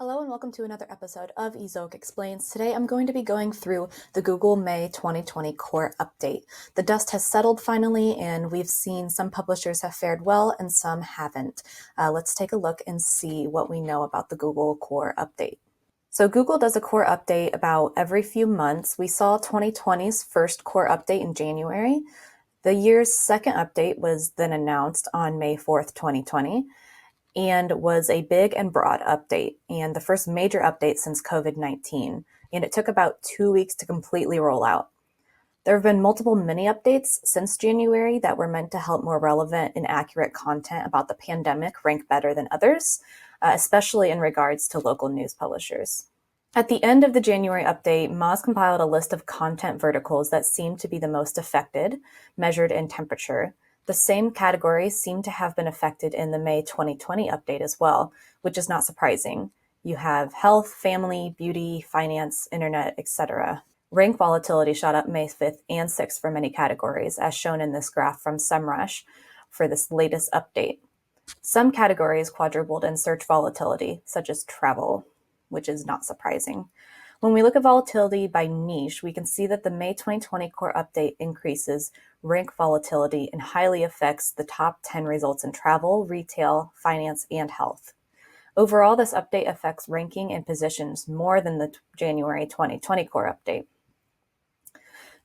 Hello and welcome to another episode of Ezoic Explains. Today I'm going to be going through the Google May 2020 core update. The dust has settled finally, and we've seen some publishers have fared well and some haven't. Let's take a look and see what we know about the Google core update. So Google does a core update about every few months. We saw 2020's first core update in January. The year's second update was then announced on May 4th, 2020. And was a big and broad update, and the first major update since COVID-19, and it took about 2 weeks to completely roll out. There have been multiple mini updates since January that were meant to help more relevant and accurate content about the pandemic rank better than others, especially in regards to local news publishers. At the end of the January update, Moz compiled a list of content verticals that seemed to be the most affected, measured in temperature. The same categories seem to have been affected in the May 2020 update as well, which is not surprising. You have health, family, beauty, finance, internet, etc. Rank volatility shot up May 5th and 6th for many categories, as shown in this graph from SEMrush for this latest update. Some categories quadrupled in search volatility, such as travel, which is not surprising. When we look at volatility by niche, we can see that the May 2020 core update increases rank volatility and highly affects the top 10 results in travel, retail, finance, and health. Overall, this update affects ranking and positions more than the January 2020 core update.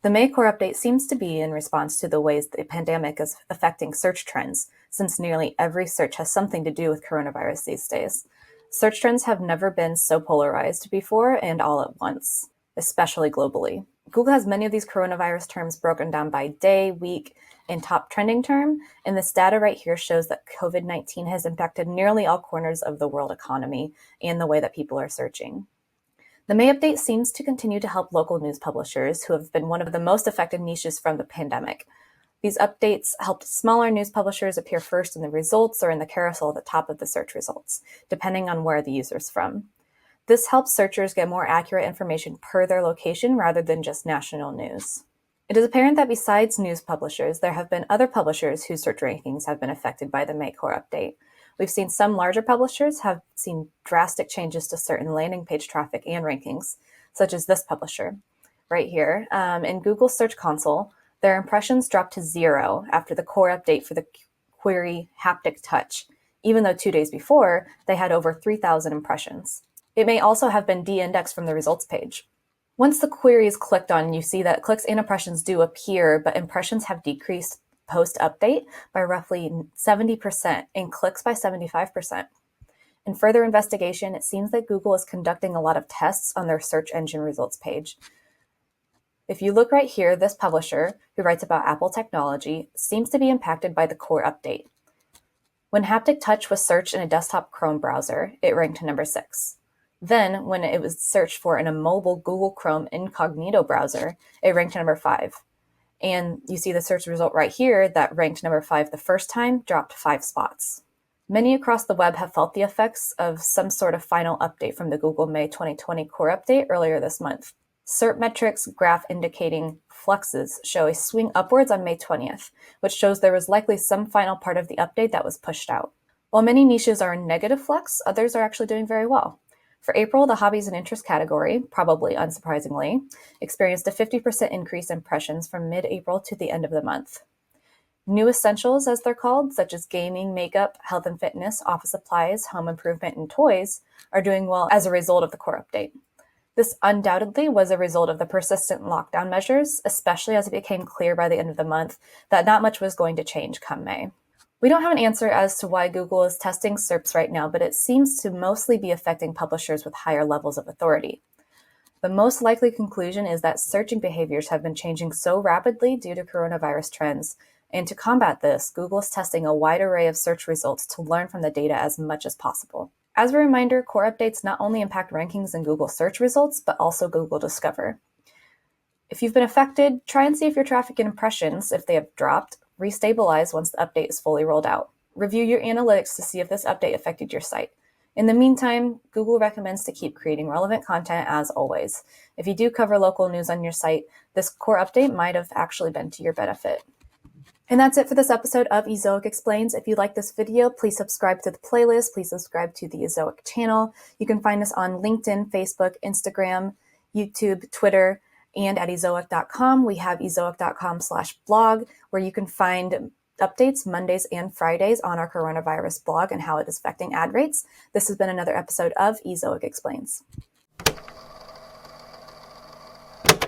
The May core update seems to be in response to the ways the pandemic is affecting search trends, since nearly every search has something to do with coronavirus these days. Search trends have never been so polarized before and all at once, especially globally. Google has many of these coronavirus terms broken down by day, week, and top trending term, and this data right here shows that COVID-19 has impacted nearly all corners of the world economy and the way that people are searching. The May update seems to continue to help local news publishers who have been one of the most affected niches from the pandemic. These updates helped smaller news publishers appear first in the results or in the carousel at the top of the search results, depending on where the user's from. This helps searchers get more accurate information per their location rather than just national news. It is apparent that besides news publishers, there have been other publishers whose search rankings have been affected by the May core update. We've seen some larger publishers have seen drastic changes to certain landing page traffic and rankings, such as this publisher right here. In Google Search Console, their impressions dropped to 0 after the core update for the query haptic touch, even though 2 days before, they had over 3,000 impressions. It may also have been de-indexed from the results page. Once the query is clicked on, you see that clicks and impressions do appear, but impressions have decreased post-update by roughly 70% and clicks by 75%. In further investigation, it seems that Google is conducting a lot of tests on their search engine results page. If you look right here, this publisher, who writes about Apple technology, seems to be impacted by the core update. When haptic touch was searched in a desktop Chrome browser, it ranked number 6. Then, when it was searched for in a mobile Google Chrome incognito browser, it ranked number 5. And you see the search result right here that ranked number 5 the first time, dropped 5 spots. Many across the web have felt the effects of some sort of final update from the Google May 2020 core update earlier this month. SERP metrics graph indicating fluxes show a swing upwards on May 20th, which shows there was likely some final part of the update that was pushed out. While many niches are in negative flux, others are actually doing very well. For April, the hobbies and interest category, probably unsurprisingly, experienced a 50% increase in impressions from mid-April to the end of the month. New essentials, as they're called, such as gaming, makeup, health and fitness, office supplies, home improvement, and toys, are doing well as a result of the core update. This undoubtedly was a result of the persistent lockdown measures, especially as it became clear by the end of the month that not much was going to change come May. We don't have an answer as to why Google is testing SERPs right now, but it seems to mostly be affecting publishers with higher levels of authority. The most likely conclusion is that searching behaviors have been changing so rapidly due to coronavirus trends, and to combat this, Google is testing a wide array of search results to learn from the data as much as possible. As a reminder, core updates not only impact rankings in Google search results, but also Google Discover. If you've been affected, try and see if your traffic and impressions, if they have dropped, restabilize once the update is fully rolled out. Review your analytics to see if this update affected your site. In the meantime, Google recommends to keep creating relevant content as always. If you do cover local news on your site, this core update might have actually been to your benefit. And that's it for this episode of Ezoic Explains. If you like this video, please subscribe to the playlist. Please subscribe to the Ezoic channel. You can find us on LinkedIn, Facebook, Instagram, YouTube, Twitter, and at ezoic.com. We have ezoic.com/blog, where you can find updates Mondays and Fridays on our coronavirus blog and how it is affecting ad rates. This has been another episode of Ezoic Explains.